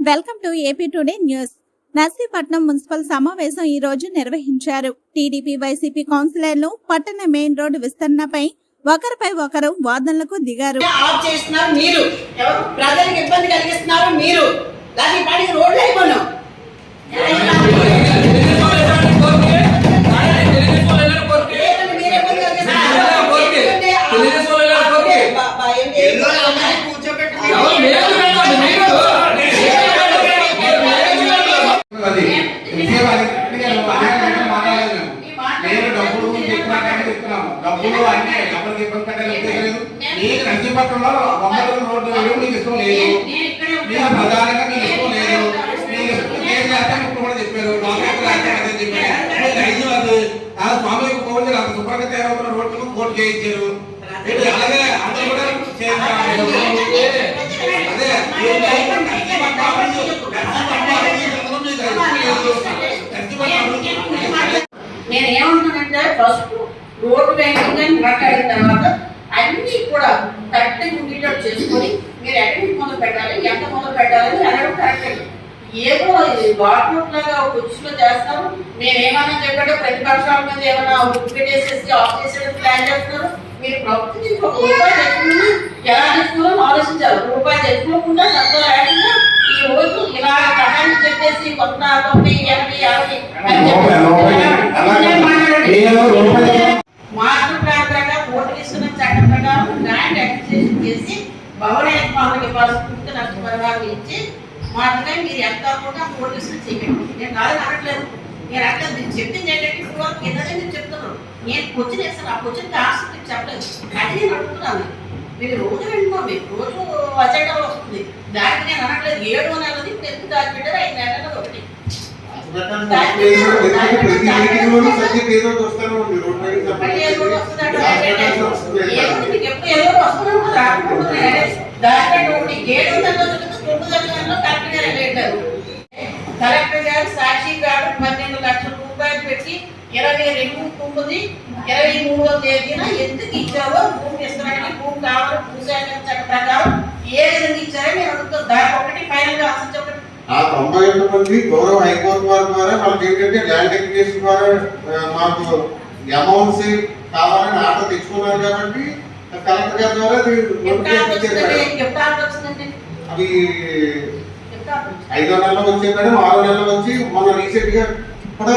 Welcome to AP today news. Narsipatnam municipal సమావేశం ఈ రోజు నిర్వహించారు. టీడీపీ వైసీపీ కౌన్సిలర్లు పట్టణ మెయిన్ రోడ్డు విస్తరణపై ఒకరిపై ఒకరు వాదనలకు దిగారు. ప్రజలకు ఇబ్బంది కలిగిస్తున్నారు మీరు. దాని పాటికి రోడ్లు అయిపోను డబ్బులు అన్నీ ఎవరికి ఇబ్బంది పెట్టలేదు. ఈ కంచిపట్నంలో బొమ్మలు రోడ్డు వేయడం మీకు ఇష్టం లేదు. మీకు ప్రధానంగా మీకు ఇష్టం లేదు. మీకు కేసు రాస్తే ఇప్పుడు కూడా చెప్పారు, డాక్టర్ రాస్తే అదే చెప్పారు. రైతు అది ఆ స్వామి కోవిల్ అంత శుభ్రంగా తయారవుతున్న రోడ్లు కోర్టు చేయించారు. అలాగే అందరూ కూడా నేను ఏమంటున్నానంటే ఫస్ట్ రోడ్డు బ్యాంకింగ్ అని మాట్లాడిన తర్వాత అన్ని కూడా కరెక్ట్గా ఉండేటట్టు చేసుకొని మీరు ఎక్కడికి మొదలు పెట్టాలి, ఎంత మొదలు పెట్టాలని అనడం కరెక్ట్. ఏదో వాట్సాప్ లాగా ఒక కుర్చీలో చేస్తారు. మేము ఏమన్నా చెప్పాడో ప్రతిపక్షాల మీద ఏమన్నా పెట్టేసేసి ఆఫ్ చేసేది ప్లాన్ చేస్తున్నారు. మీరు ప్రభుత్వం నుంచి ఒక రూపాయి తెచ్చుకుని ఎలా తెచ్చుకోవాలో ఆలోచించాలి. రూపాయి తెచ్చుకోకుండా సత్తా లేకుండా ఈ రోజు ఇలా కథాన్ని చెప్పేసి కొత్త 90, 80, 50 మార్పు ప్రకారం ఓట్లు ఇస్తున్న చట్టం ప్రకారం ల్యాండ్ అక్విజిషన్ చేసి భవన యజమానులకి పూర్తి నష్టపరిహారం ఇచ్చి మాత్రమే మీరు ఎంత కూడా ఓట్లు ఇస్తున్న చేయండి. నేను కాదని అనట్లేదు, నేను అట్లా చెప్పింది ఏంటంటే ఇప్పుడు కిందనే మీరు చెప్తున్నాను. నేను క్వశ్చన్ వేస్తాను, ఆ క్వశ్చన్కి ఆన్సర్ మీకు చెప్పలేదు. అది నేను అడుగుతున్నాను. మీరు రోజు వింటున్నాం, మీకు రోజు అజెండా వస్తుంది. దానికి నేను అనట్లేదు 7 నెలలది ఇప్పుడు ఎందుకు దాచి పెట్టారు, 5 నెలలది ఒకటి. కలెక్టర్ గారు సాక్షి గారు 12 లక్షల రూపాయలు పెట్టి 22/9/23వ తేదీన ఎందుకు ఇచ్చారో భూమి ఇస్తారని భూమి కావాలి భూసేకరణ చట్ట ప్రకారం ఏ విధంగా ఇచ్చారో నేను అడుగుతాను. దాని ఒకటి ఫైనల్ గా ఆన్సర్ చెప్పండి. ఆ 98 మంది గౌరవ హైకోర్టు వారి ద్వారా వాళ్ళకి ఏంటంటే ల్యాండ్ అక్విజిషన్ ద్వారా మాకు అమౌంట్స్ కావాలని ఆర్డర్ తెచ్చుకున్నారు కాబట్టి కలెక్టర్ గారి ద్వారా అవి 5వ నెలలో వచ్చే మేడం, 6వ నెలలో వచ్చి మొన్న రీసెంట్ గా కూడా